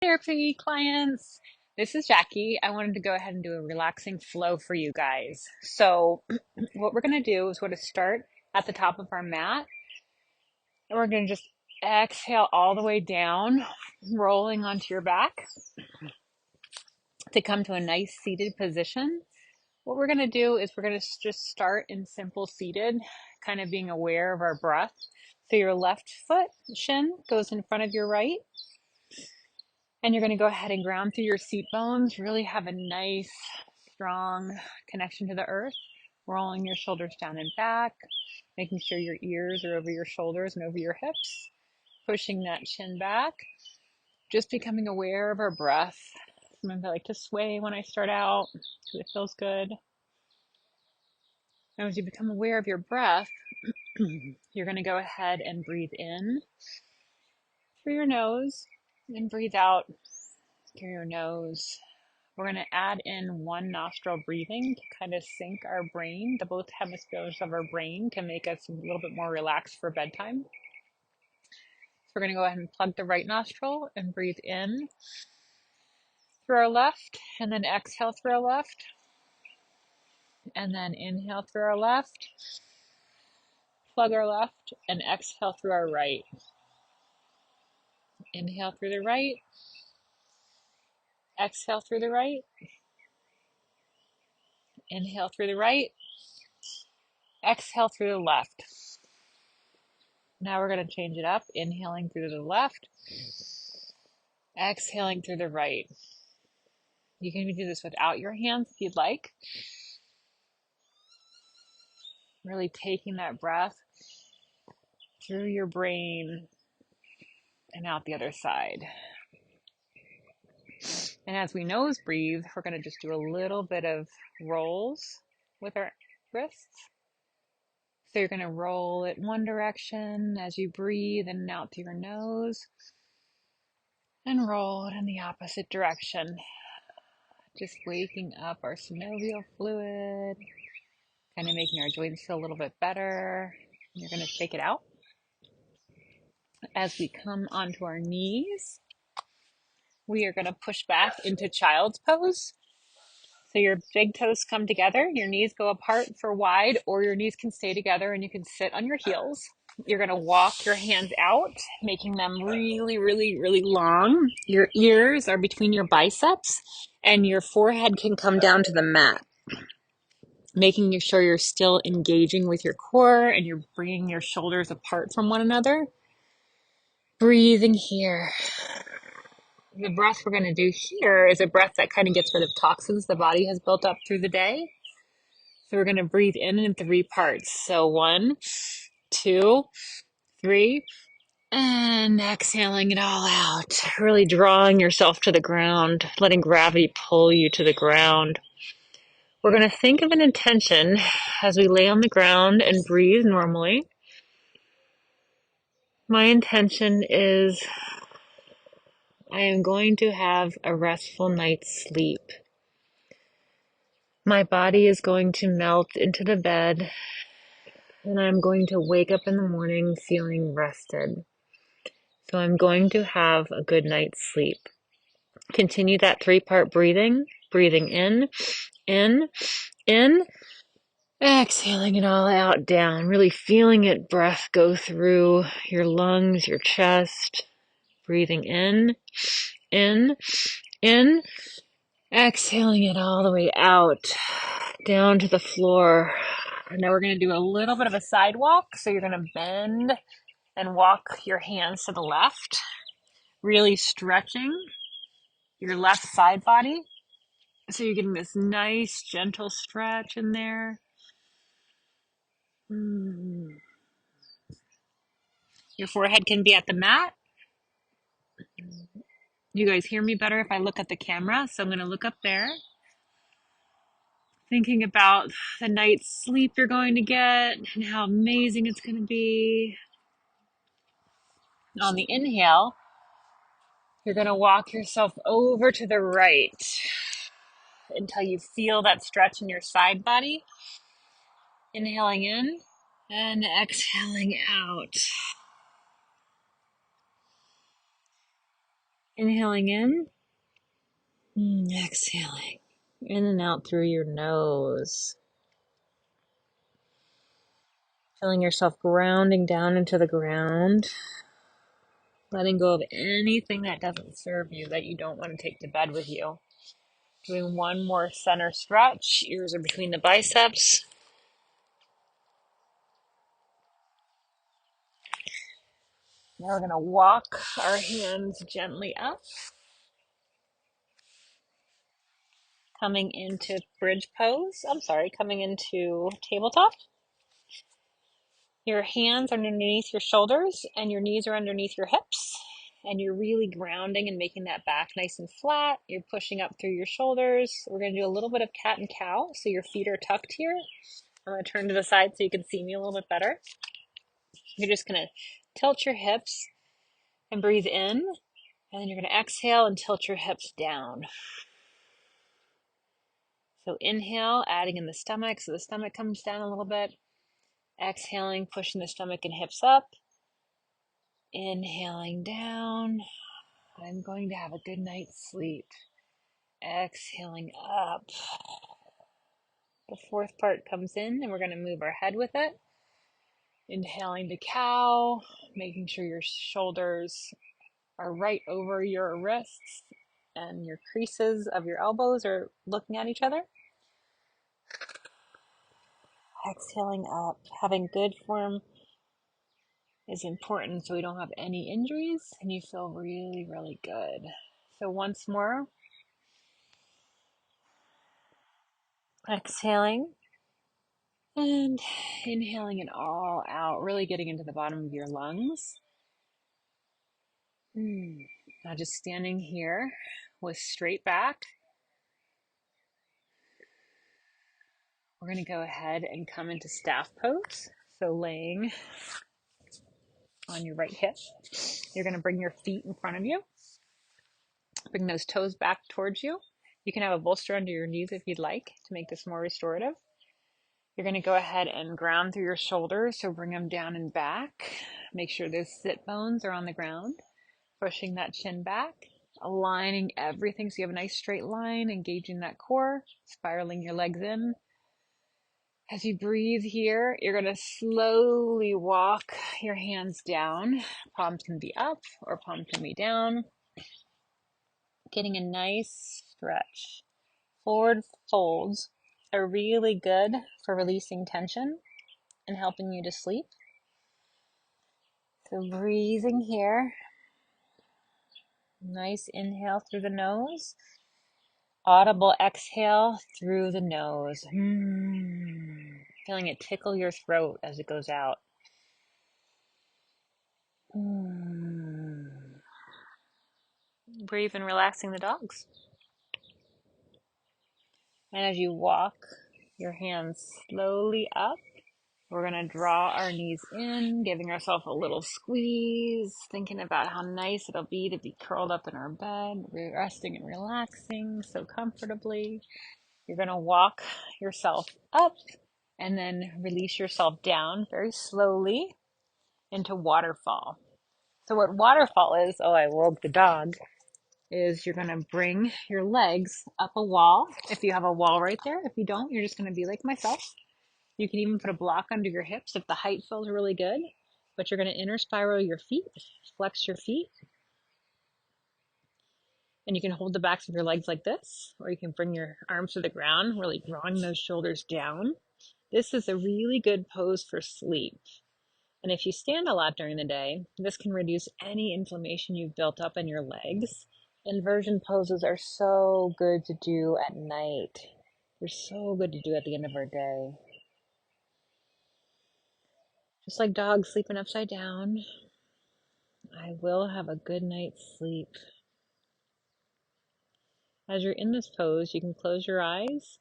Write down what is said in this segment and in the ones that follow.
Therapy clients. This is Jackie. I wanted to go ahead and do a relaxing flow for you guys. So, what we're going to do is we're going to start at the top of our mat, and we're going to just exhale all the way down, rolling onto your back to come to a nice seated position. What we're going to do is we're going to just start in simple seated, kind of being aware of our breath. So, your left foot shin goes in front of your right. And you're going to go ahead and ground through your seat bones, really have a nice, strong connection to the earth, rolling your shoulders down and back, making sure your ears are over your shoulders and over your hips, pushing that chin back, just becoming aware of our breath. Sometimes I like to sway when I start out because it feels good. And as you become aware of your breath, you're going to go ahead and breathe in through your nose and breathe out through your nose. We're going to add in one nostril breathing to kind of sync our brain. The both hemispheres of our brain can make us a little bit more relaxed for bedtime. So we're going to go ahead and plug the right nostril and breathe in through our left, and then exhale through our left, and then inhale through our left, plug our left, and exhale through our right. Inhale through the right, exhale through the right, inhale through the right, exhale through the left. Now we're going to change it up, inhaling through the left, exhaling through the right. You can do this without your hands if you'd like. Really taking that breath through your brain and out the other side. And as we nose breathe, we're going to just do a little bit of rolls with our wrists. So you're going to roll it one direction as you breathe in and out through your nose, and roll it in the opposite direction. Just waking up our synovial fluid, kind of making our joints feel a little bit better. You're going to shake it out. As we come onto our knees, we are going to push back into child's pose. So your big toes come together, your knees go apart for wide, or your knees can stay together and you can sit on your heels. You're going to walk your hands out, making them really, really, really long. Your ears are between your biceps, and your forehead can come down to the mat, making sure you're still engaging with your core and you're bringing your shoulders apart from one another. Breathing here. The breath we're going to do here is a breath that kind of gets rid of toxins the body has built up through the day. So we're going to breathe in 3 parts. So 1, 2, 3, and exhaling it all out. Really drawing yourself to the ground, letting gravity pull you to the ground. We're going to think of an intention as we lay on the ground and breathe normally. My intention is I am going to have a restful night's sleep. My body is going to melt into the bed, and I'm going to wake up in the morning feeling rested. So I'm going to have a good night's sleep. Continue that 3-part breathing. Breathing in, in, exhaling it all out, down. Really feeling it, breath go through your lungs, your chest. Breathing in, in, exhaling it all the way out, down to the floor. And now we're going to do a little bit of a side walk. So you're going to bend and walk your hands to the left, really stretching your left side body. So you're getting this nice, gentle stretch in there. Your forehead can be at the mat. You guys hear me better if I look at the camera. So I'm going to look up there, thinking about the night's sleep you're going to get and how amazing it's going to be. On the inhale, you're going to walk yourself over to the right until you feel that stretch in your side body. Inhaling in and exhaling out. Inhaling in, exhaling in and out through your nose. Feeling yourself grounding down into the ground. Letting go of anything that doesn't serve you, that you don't want to take to bed with you. Doing one more center stretch. Ears are between the biceps. Now we're going to walk our hands gently up. Coming into bridge pose. Coming into tabletop. Your hands are underneath your shoulders and your knees are underneath your hips. And you're really grounding and making that back nice and flat. You're pushing up through your shoulders. We're going to do a little bit of cat and cow. So your feet are tucked here. I'm going to turn to the side so you can see me a little bit better. You're just going to tilt your hips and breathe in. And then you're going to exhale and tilt your hips down. So inhale, adding in the stomach. So the stomach comes down a little bit. Exhaling, pushing the stomach and hips up. Inhaling down. I'm going to have a good night's sleep. Exhaling up. The fourth part comes in and we're going to move our head with it. Inhaling to cow, making sure your shoulders are right over your wrists and your creases of your elbows are looking at each other. Exhaling up. Having good form is important so we don't have any injuries and you feel really, really good. So once more, exhaling and inhaling it all out, really getting into the bottom of your lungs. Now just standing here with straight back. We're going to go ahead and come into staff pose. So laying on your right hip. You're going to bring your feet in front of you. Bring those toes back towards you. You can have a bolster under your knees if you'd like to make this more restorative. You're going to go ahead and ground through your shoulders, so bring them down and back. Make sure those sit bones are on the ground. Pushing that chin back. Aligning everything so you have a nice straight line, engaging that core, spiraling your legs in. As you breathe here, you're going to slowly walk your hands down. Palms can be up or palms can be down. Getting a nice stretch. Forward folds are really good for releasing tension and helping you to sleep. So breathing here. Nice inhale through the nose. Audible exhale through the nose. Feeling it tickle your throat as it goes out. Breathe and relaxing the dogs. And as you walk your hands slowly up, we're going to draw our knees in, giving ourselves a little squeeze, thinking about how nice it'll be to be curled up in our bed, resting and relaxing so comfortably. You're going to walk yourself up and then release yourself down very slowly into waterfall. So what waterfall is, oh, I woke the dog, is you're going to bring your legs up a wall. If you have a wall right there, if you don't, you're just going to be like myself. You can even put a block under your hips if the height feels really good, but you're going to inner spiral your feet, flex your feet, and you can hold the backs of your legs like this, or you can bring your arms to the ground, really drawing those shoulders down. This is a really good pose for sleep. And if you stand a lot during the day, this can reduce any inflammation you've built up in your legs. Inversion poses are so good to do at night. They're so good to do at the end of our day. Just like dogs sleeping upside down, I will have a good night's sleep. As you're in this pose, you can close your eyes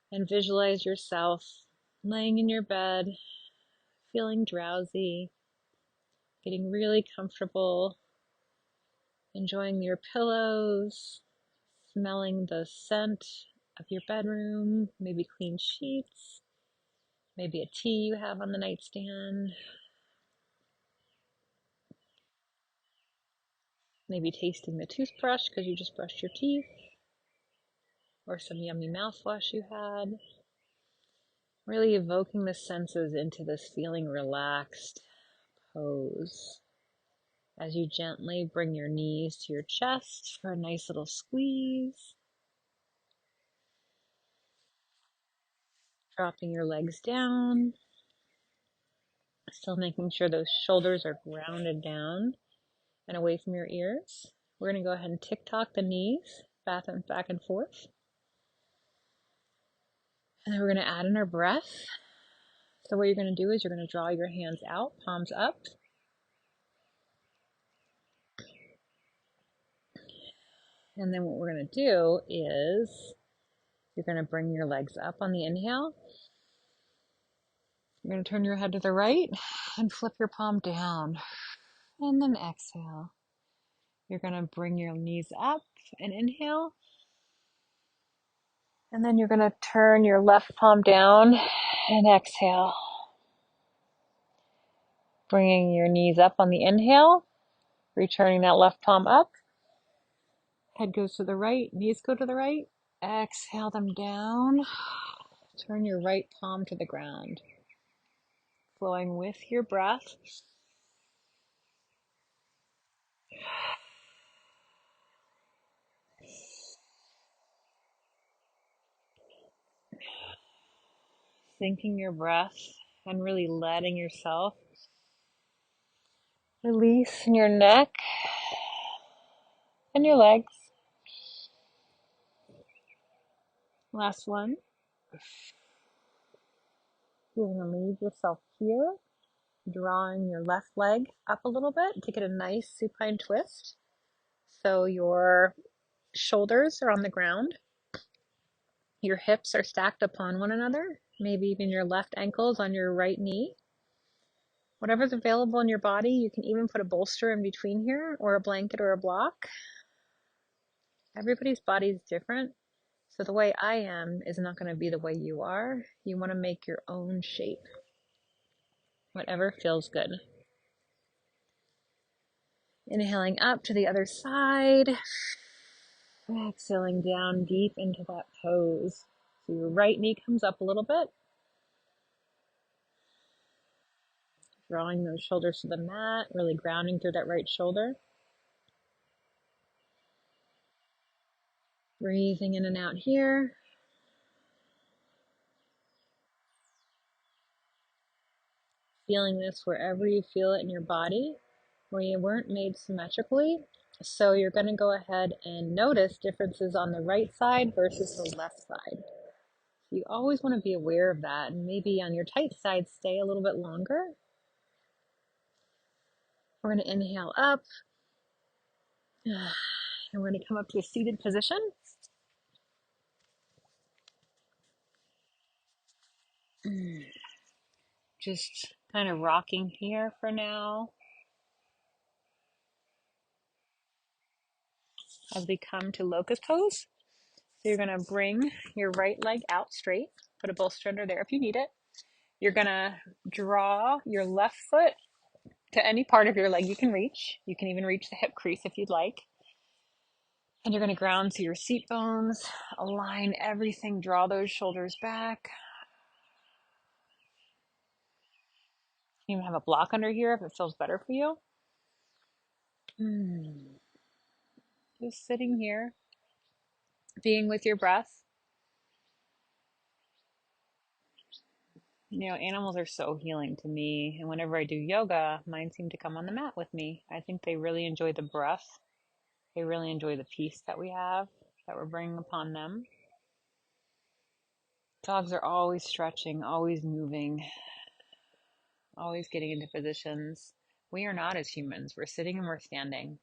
and visualize yourself laying in your bed, feeling drowsy, getting really comfortable, enjoying your pillows, smelling the scent of your bedroom, maybe clean sheets, maybe a tea you have on the nightstand. Maybe tasting the toothbrush because you just brushed your teeth, or some yummy mouthwash you had. Really evoking the senses into this feeling relaxed pose as you gently bring your knees to your chest for a nice little squeeze. Dropping your legs down, still making sure those shoulders are grounded down and away from your ears. We're going to go ahead and tick-tock the knees back and forth. And then we're going to add in our breath. So what you're going to do is you're going to draw your hands out, palms up. And then what we're going to do is you're going to bring your legs up on the inhale. You're going to turn your head to the right and flip your palm down. And then exhale. You're going to bring your knees up and inhale. And then you're going to turn your left palm down and exhale. Bringing your knees up on the inhale, returning that left palm up. Head goes to the right, knees go to the right. Exhale them down. Turn your right palm to the ground. Flowing with your breath. Syncing your breath and really letting yourself release in your neck and your legs. Last one. You're going to leave yourself here, drawing your left leg up a little bit to get a nice supine twist. So your shoulders are on the ground. Your hips are stacked upon one another. Maybe even your left ankle is on your right knee. Whatever's available in your body, you can even put a bolster in between here, or a blanket or a block. Everybody's body is different. So the way I am is not going to be the way you are. You want to make your own shape. Whatever feels good. Inhaling up to the other side. Exhaling down deep into that pose. So your right knee comes up a little bit. Drawing those shoulders to the mat, really grounding through that right shoulder. Breathing in and out here. Feeling this wherever you feel it in your body, where you weren't made symmetrically. So you're going to go ahead and notice differences on the right side versus the left side. You always want to be aware of that, and maybe on your tight side, stay a little bit longer. We're going to inhale up, and we're going to come up to a seated position. Just kind of rocking here for now as we come to locust pose. So you're going to bring your right leg out straight, put a bolster under there if you need it. You're going to draw your left foot to any part of your leg you can reach. You can even reach the hip crease if you'd like. And you're going to ground to your seat bones, align everything, draw those shoulders back. You can even have a block under here if it feels better for you. Just sitting here, being with your breath. You know, animals are so healing to me. And whenever I do yoga, mine seem to come on the mat with me. I think they really enjoy the breath. They really enjoy the peace that we have, that we're bringing upon them. Dogs are always stretching, always moving, always getting into positions. We are not as humans. We're sitting and we're standing.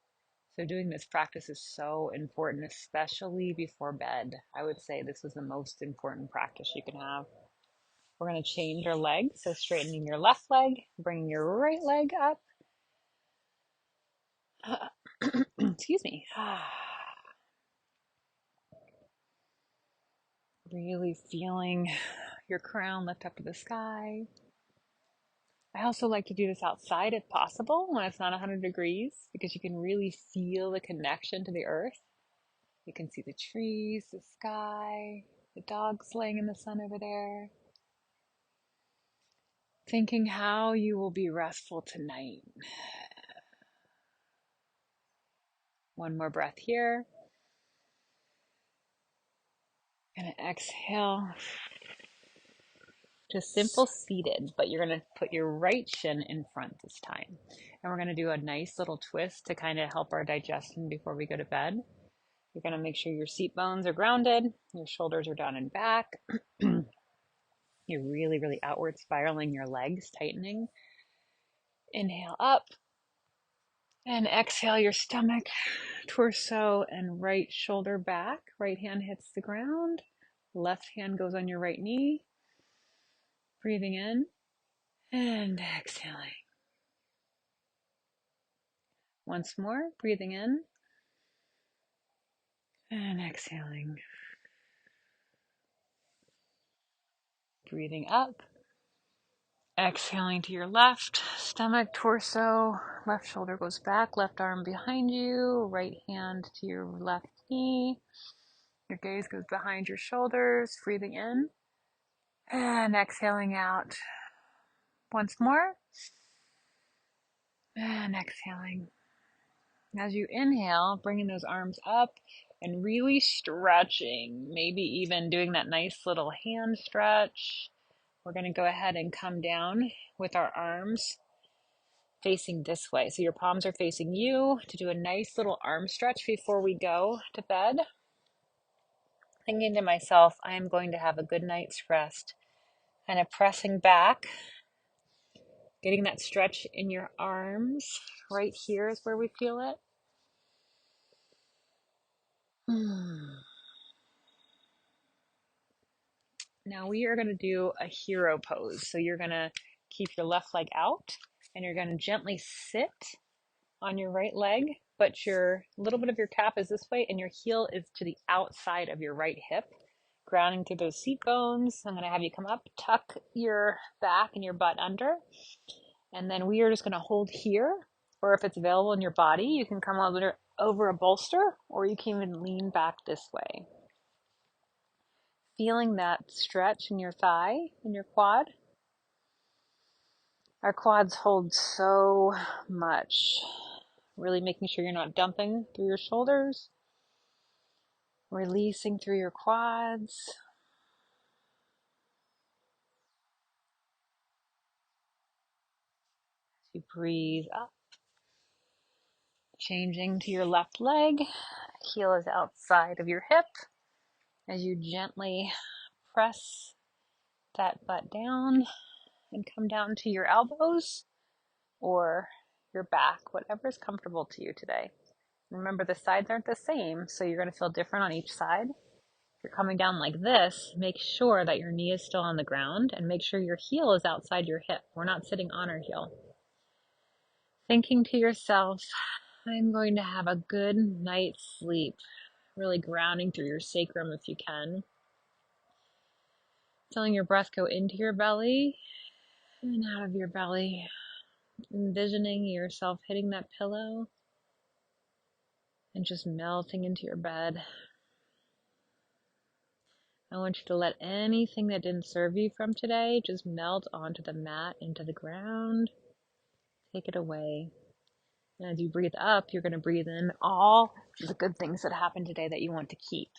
So doing this practice is so important, especially before bed. I would say this is the most important practice you can have. We're going to change our legs. So straightening your left leg, bringing your right leg up. Excuse me. Really feeling your crown lift up to the sky. I also like to do this outside if possible when it's not 100 degrees because you can really feel the connection to the earth. You can see the trees, the sky, the dogs laying in the sun over there. Thinking how you will be restful tonight. One more breath here. And exhale. Just simple seated, but you're going to put your right shin in front this time. And we're going to do a nice little twist to kind of help our digestion before we go to bed. You're going to make sure your seat bones are grounded, your shoulders are down and back. You're really, really outward spiraling your legs, tightening. Inhale up and exhale your stomach, torso, and right shoulder back. Right hand hits the ground. Left hand goes on your right knee. Breathing in and exhaling. Once more, breathing in and exhaling. Breathing up. Exhaling to your left, stomach, torso, left shoulder goes back, left arm behind you, right hand to your left knee. Your gaze goes behind your shoulders, breathing in and exhaling out. Once more and exhaling. As you inhale, bringing those arms up and really stretching, maybe even doing that nice little hand stretch. We're going to go ahead and come down with our arms facing this way. So your palms are facing you to do a nice little arm stretch before we go to bed. Thinking to myself, I am going to have a good night's rest. Kind of pressing back, getting that stretch in your arms. Right here is where we feel it. Now we are going to do a hero pose. So you're going to keep your left leg out and you're going to gently sit on your right leg, but your little bit of your calf is this way and your heel is to the outside of your right hip, grounding through those seat bones. I'm going to have you come up, tuck your back and your butt under, and then we are just going to hold here, or if it's available in your body, you can come over a bolster, or you can even lean back this way. Feeling that stretch in your thigh, in your quad. Our quads hold so much. Really making sure you're not dumping through your shoulders. Releasing through your quads. You breathe up. Changing to your left leg. Heel is outside of your hip. As you gently press that butt down and come down to your elbows or your back, whatever is comfortable to you today. Remember, the sides aren't the same, so you're going to feel different on each side. If you're coming down like this, make sure that your knee is still on the ground and make sure your heel is outside your hip. We're not sitting on our heel. Thinking to yourself, I'm going to have a good night's sleep. Really grounding through your sacrum if you can. Feeling your breath go into your belly and out of your belly. Envisioning yourself hitting that pillow and just melting into your bed. I want you to let anything that didn't serve you from today just melt onto the mat, into the ground. Take it away. And as you breathe up, you're going to breathe in all the good things that happened today that you want to keep.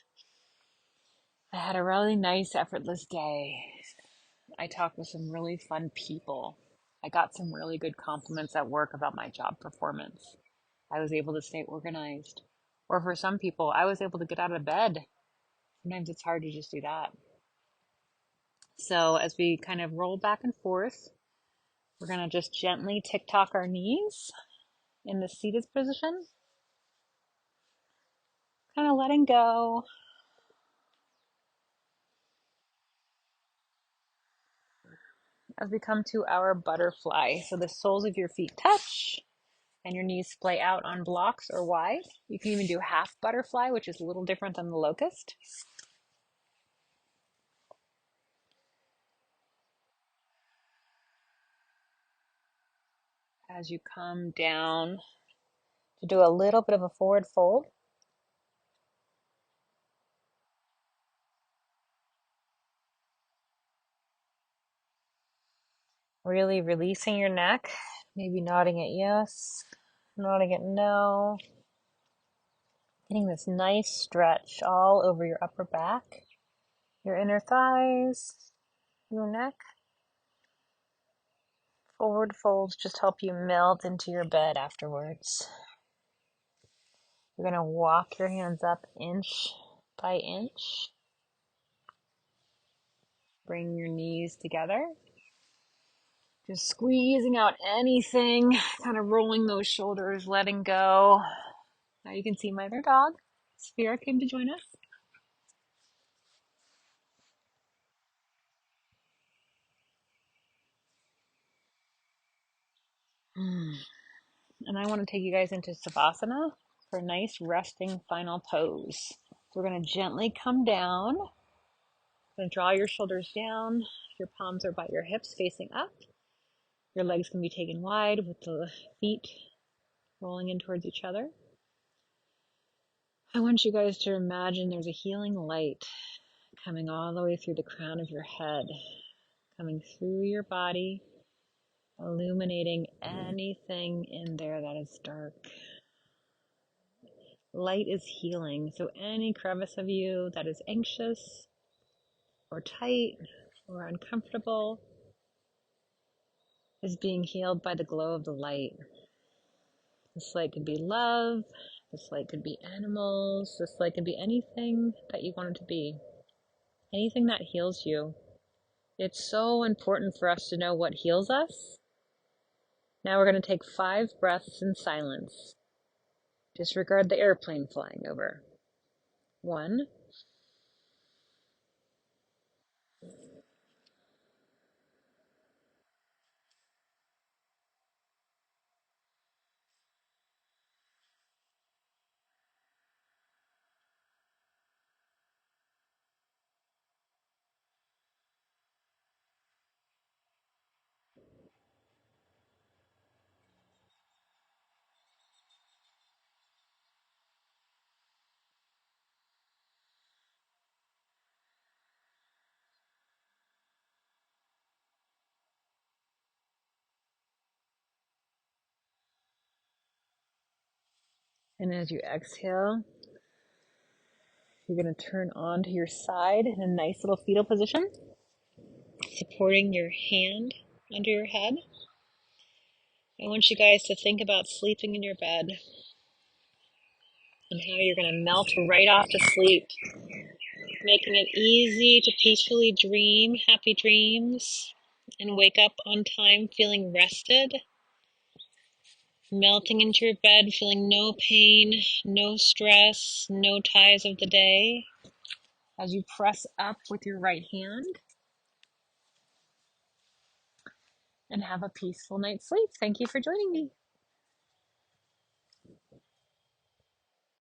I had a really nice, effortless day. I talked with some really fun people. I got some really good compliments at work about my job performance. I was able to stay organized. Or for some people, I was able to get out of bed. Sometimes it's hard to just do that. So as we kind of roll back and forth, we're going to just gently tick-tock our knees in the seated position. Kind of letting go. As we come to our butterfly. So the soles of your feet touch and your knees splay out on blocks or wide. You can even do half butterfly, which is a little different than the locust. as you come down to do a little bit of a forward fold. Really releasing your neck, maybe nodding at yes, nodding at no. Getting this nice stretch all over your upper back, your inner thighs, your neck. Forward folds just help you melt into your bed afterwards. You're going to walk your hands up inch by inch. Bring your knees together. Just squeezing out anything, kind of rolling those shoulders, letting go. Now you can see my other dog, Sphere, came to join us. And I want to take you guys into Savasana for a nice resting final pose. So we're going to gently come down. Going to draw your shoulders down. Your palms are by your hips facing up. Your legs can be taken wide with the feet rolling in towards each other. I want you guys to imagine there's a healing light coming all the way through the crown of your head, coming through your body, illuminating anything in there that is dark. Light is healing, so any crevice of you that is anxious or tight or uncomfortable is being healed by the glow of the light. This light could be love, this light could be animals, this light could be anything that you want it to be, anything that heals you. It's so important for us to know what heals us. Now we're going to take 5 breaths in silence. Disregard the airplane flying over. 1. And as you exhale, you're going to turn onto your side in a nice little fetal position, supporting your hand under your head. I want you guys to think about sleeping in your bed and how you're going to melt right off to sleep, making it easy to peacefully dream happy dreams and wake up on time feeling rested, melting into your bed, feeling no pain, no stress, no ties of the day. As you press up with your right hand and have a peaceful night's sleep. Thank you for joining me.